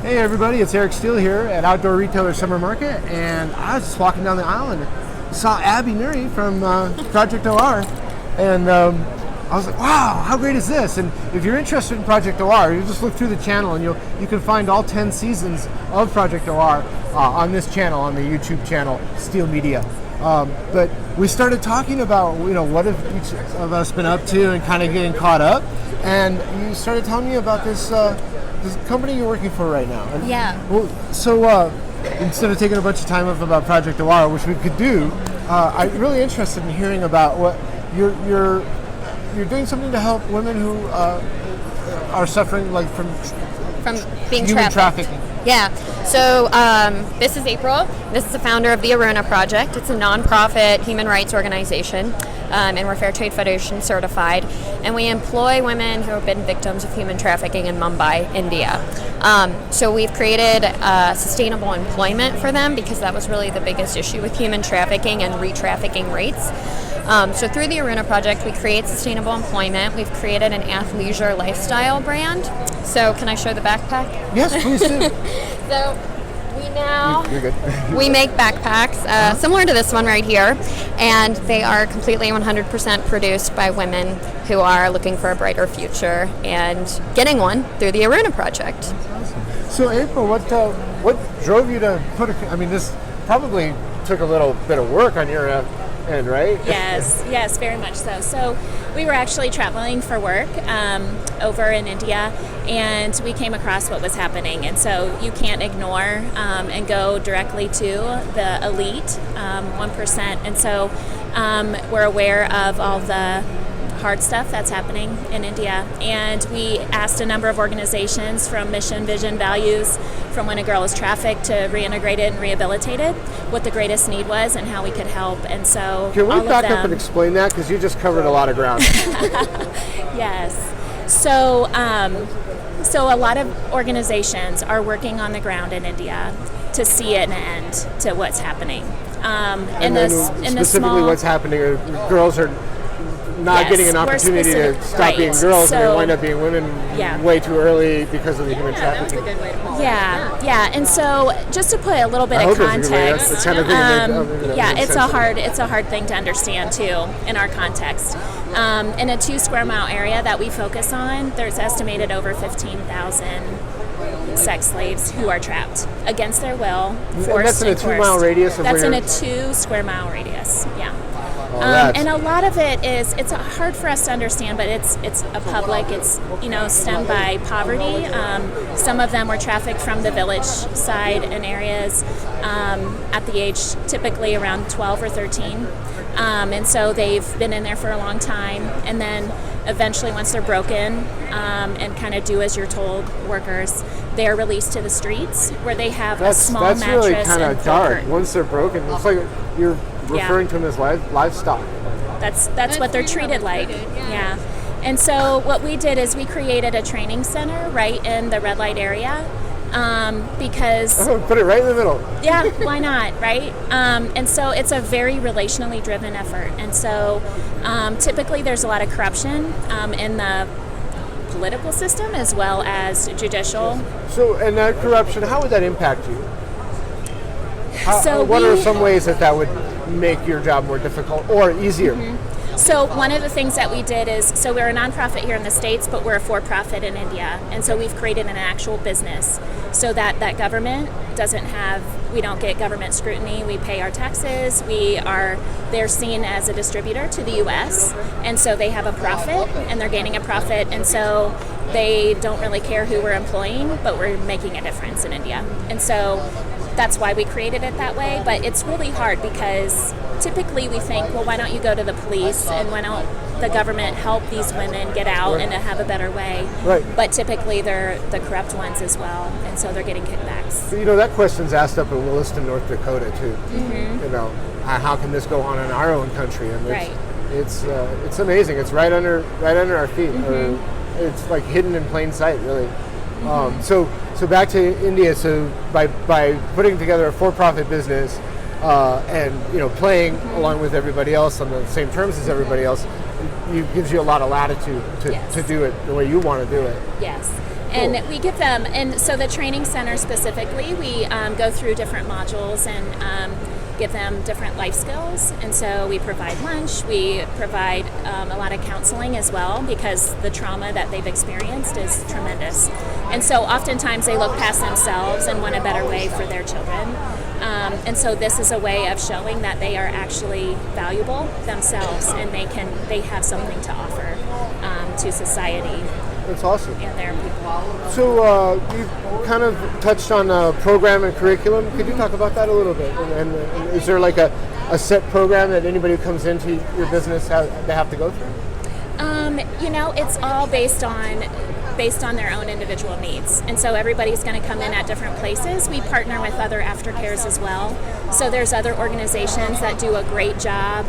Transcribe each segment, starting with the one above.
Hey everybody, it's Eric Steele here at Outdoor Retailer Summer Market, and I was just walking down the aisle and saw Abby Nuri from Project OR, and I was like, wow, how great is this? And if you're interested in Project OR, you just look through the channel and you can find all 10 seasons of Project OR on this channel, on the YouTube channel, Steele Media. But we started talking about, what have each of us been up to and kind of getting caught up, and you started telling me about this company you're working for right now. And, yeah. Well, so instead of taking a bunch of time up about Project OR, which we could do, I'm really interested in hearing about what you're doing something to help women who are suffering from being human trafficked. trafficking. Yeah. So this is April. This is the founder of the Aruna Project. It's a nonprofit human rights organization, and we're Fair Trade Federation certified. And we employ women who have been victims of human trafficking in Mumbai, India. So we've created sustainable employment for them because that was really the biggest issue with human trafficking and re-trafficking rates. So through the Aruna Project, we create sustainable employment. We've created an athleisure lifestyle brand. So can I show the backpack? Yes, please do. So we now You're good. we make backpacks similar to this one right here, and they are completely 100% produced by women who are looking for a brighter future and getting one through the Aruna Project. So April, what drove you to this probably took a little bit of work on your end, right? Yes, very much so. So we were actually traveling for work over in India, and we came across what was happening. And so you can't ignore and go directly to the elite 1%. And so we're aware of all the hard stuff that's happening in India. And we asked a number of organizations from mission, vision, values, from when a girl is trafficked to reintegrated and rehabilitated, what the greatest need was and how we could help. And so can we back up and explain that? Because you just covered a lot of ground. Yes. So a lot of organizations are working on the ground inDia to see an end to what's happening. Specifically what's happening, girls are not getting an opportunity to stop being girls, and they wind up being women way too early because of the human trafficking. That's a good way to put it. Yeah. And so, just to put a little bit of context, it's a hard thing to understand too in our context. In a 2 square mile area that we focus on, there's estimated over 15,000 sex slaves who are trapped against their will, forced and that's in a 2 mile radius. That's in a 2 square mile radius. Yeah. And a lot of it is, it's hard for us to understand, but it's a public, it's, stemmed by poverty. Some of them were trafficked from the village side in areas at the age typically around 12 or 13. And so they've been in there for a long time. And then eventually once they're broken and kind of do as you're told workers, they're released to the streets where they have a small mattress. That's really kind of dark. curtain. Once they're broken, it's like you're referring to them as livestock. That's what they're treated like. Yeah. And so what we did is we created a training center right in the red light area because... Put it right in the middle. Yeah, why not, right? And so it's a very relationally driven effort. And so typically there's a lot of corruption in the political system as well as judicial. So, and that corruption, how would that impact you? What are some ways that would make your job more difficult or easier? Mm-hmm. So one of the things that we did is, so we're a nonprofit here in the States, but we're a for-profit in India. And so we've created an actual business so that government we don't get government scrutiny. We pay our taxes. They're seen as a distributor to the U.S. And so they have a profit and they're gaining a profit. And so they don't really care who we're employing, but we're making a difference in India. And so that's why we created it that way, but it's really hard because typically we think, well, why don't you go to the police and why don't the government help these women get out and to have a better way? Right. But typically they're the corrupt ones as well, and so they're getting kickbacks. That question's asked up in Williston, North Dakota too. Mm-hmm. How can this go on in our own country? And it's amazing. It's right under our feet. Mm-hmm. It's like hidden in plain sight, really. Mm-hmm. So back to India. So by putting together a for-profit business and playing along with everybody else on the same terms as everybody else, it gives you a lot of latitude to do it the way you want to do it. Yes. And we give them, and so the training center specifically, we go through different modules and give them different life skills. And so we provide lunch, we provide a lot of counseling as well, because the trauma that they've experienced is tremendous. And so oftentimes they look past themselves and want a better way for their children. And so this is a way of showing that they are actually valuable themselves, and they have something to offer to society. That's awesome. And their people. So you kind of touched on program and curriculum. Could you talk about that a little bit? And is there like a set program that anybody who comes into your business they have to go through? It's all based on their own individual needs. And so everybody's going to come in at different places. We partner with other aftercares as well. So there's other organizations that do a great job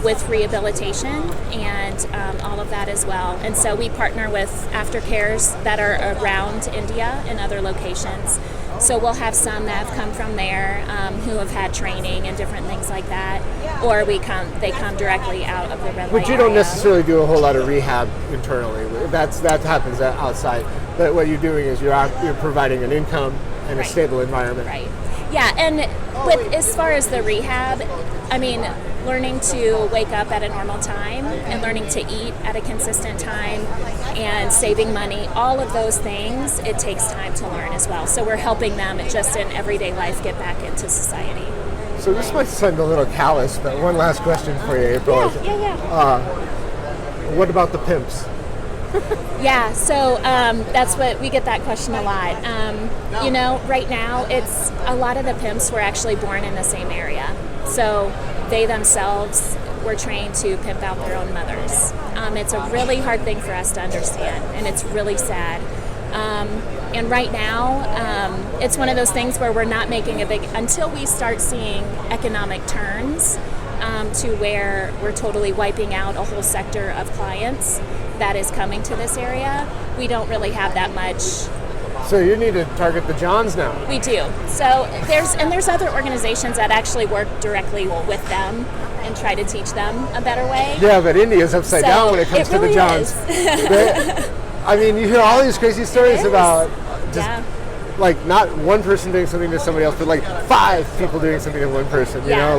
with rehabilitation and all of that as well. And so we partner with aftercares that are around India and other locations. So we'll have some that have come from there who have had training and different things like that, or they come directly out of the red light But you don't area. necessarily do a whole lot of rehab internally. That happens outside. But what you're doing is you're providing an income and a stable environment. Right. Yeah, and as far as the rehab, I mean, learning to wake up at a normal time and learning to eat at a consistent time and saving money, all of those things, it takes time to learn as well. So we're helping them just in everyday life get back into society. So this might sound a little callous, but one last question for you, April. Yeah. What about the pimps? Yeah, so that's what we get that question a lot. Right now, it's a lot of the pimps were actually born in the same area. So they themselves were trained to pimp out their own mothers. It's a really hard thing for us to understand, and it's really sad. And right now, it's one of those things where we're not making until we start seeing economic turns to where we're totally wiping out a whole sector of clients that is coming to this area, we don't really have that much. So you need to target the Johns now. We do. So there's other organizations that actually work directly with them and try to teach them a better way. Yeah, but India's upside down when it comes to the Johns. I mean, you hear all these crazy stories about just like not one person doing something to somebody else, but like 5 people doing something to one person. You know,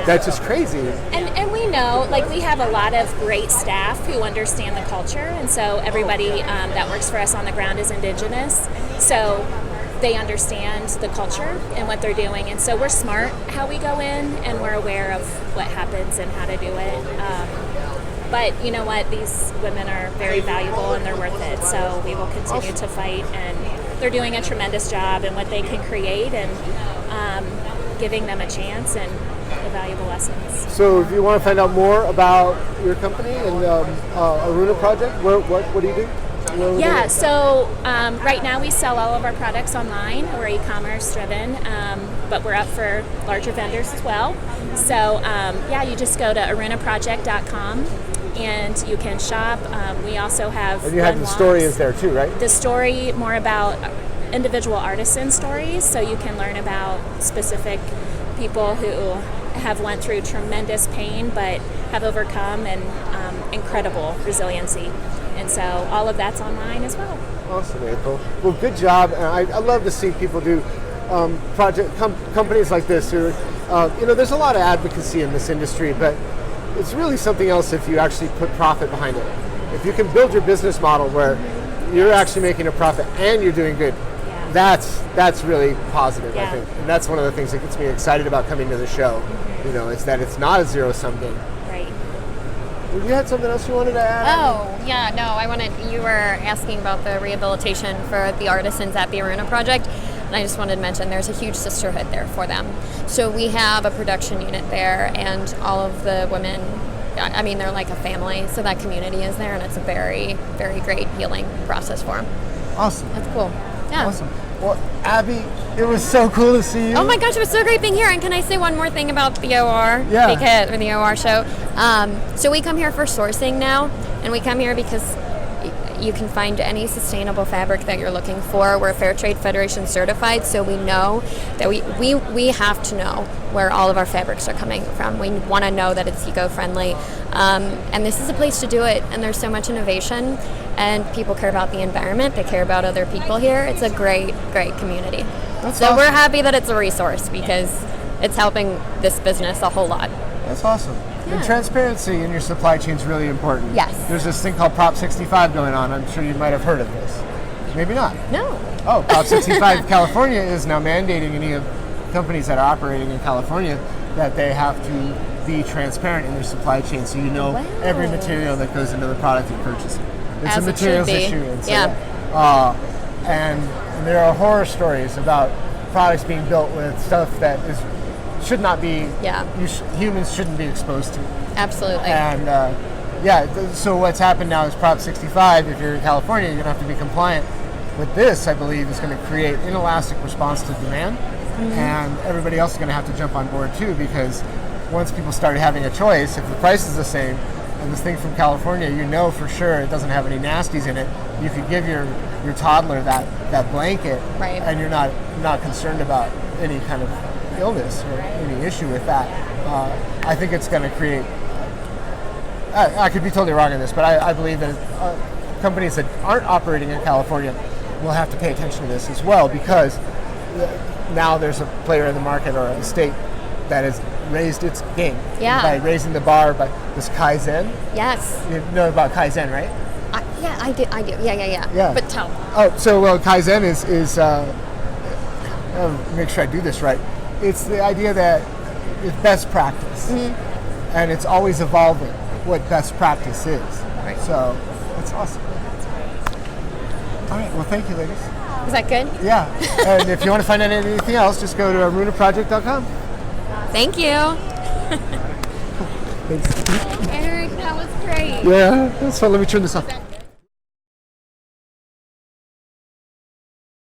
that's just crazy. And we know, like, we have a lot of great staff who understand the culture, and so everybody that works for us on the ground is Indigenous, so they understand the culture and what they're doing, and so we're smart how we go in, and we're aware of what happens and how to do it. But you know what? These women are very valuable and they're worth it, so we will continue to fight, and they're doing a tremendous job in what they can create and giving them a chance and valuable lessons. So if you want to find out more about your company and Aruna Project, what do you do? Yeah, so right now we sell all of our products online. We're e-commerce driven, but we're up for larger vendors as well. So you just go to arunaproject.com and you can shop. We also have... And you have the story is there too, right? The story, more about individual artisan stories, so you can learn about specific people who have went through tremendous pain but have overcome and incredible resiliency. And so all of that's online as well. Awesome, April. Well, good job. I love to see people do companies like this. Who, there's a lot of advocacy in this industry, but it's really something else if you actually put profit behind it. If you can build your business model where you're actually making a profit and you're doing good, that's really positive, I think. And that's one of the things that gets me excited about coming to the show. It's that it's not a zero-sum game. Right. Well, you had something else you wanted to add? You were asking about the rehabilitation for the artisans at the Aruna Project, and I just wanted to mention there's a huge sisterhood there for them. So we have a production unit there, and all of the women, they're like a family, so that community is there, and it's a very, very great healing process for them. Awesome. That's cool. Yeah. Awesome. Well, Abby, it was so cool to see you. Oh my gosh, it was so great being here. And can I say one more thing about the OR? Yeah. Or the OR show. So we come here for sourcing now, and we come here because you can find any sustainable fabric that you're looking for. We're Fair Trade Federation certified, so we know that we have to know where all of our fabrics are coming from. We want to know that it's eco-friendly. And this is a place to do it, and there's so much innovation. and people care about the environment. They care about other people here. It's a great, great community. That's so awesome. we're happy that it's a resource because it's helping this business a whole lot. That's awesome. Yeah. And transparency in your supply chain is really important. Yes. There's this thing called Prop 65 going on. I'm sure you might have heard of this. Maybe not. No. Oh, Prop 65 California is now mandating any of companies that are operating in California that they have to be transparent in their supply chain, so you know Wow. every material that goes into the product you're purchasing. It's As a it should materials be. issue. And so, Yeah. and there are horror stories about products being built with stuff that should not be, Yeah. humans shouldn't be exposed to. Absolutely. And so what's happened now is Prop 65, if you're in California, you're going to have to be compliant with this. I believe is going to create inelastic response to demand, and everybody else is going to have to jump on board too, because once people started having a choice, if the price is the same, and this thing from California, you know for sure it doesn't have any nasties in it, you could give your toddler that blanket, Right. and you're not concerned about any kind of illness or any issue with that. I think it's going to create. I could be totally wrong on this, but I believe that companies that aren't operating in California will have to pay attention to this as well, because now there's a player in the market or a state that has raised its game by raising the bar by this Kaizen. Yes. You know about Kaizen, right? I do. Yeah. But tell. Oh, so Kaizen is make sure I do this right. It's the idea that it's best practice, and it's always evolving what best practice is. Right. So that's awesome. All right. Well, thank you, ladies. Is that good? Yeah. And if you want to find out anything else, just go to arunaproject.com. Thank you. Thanks. Eric, that was great. Yeah. That's fun. Let me turn this off.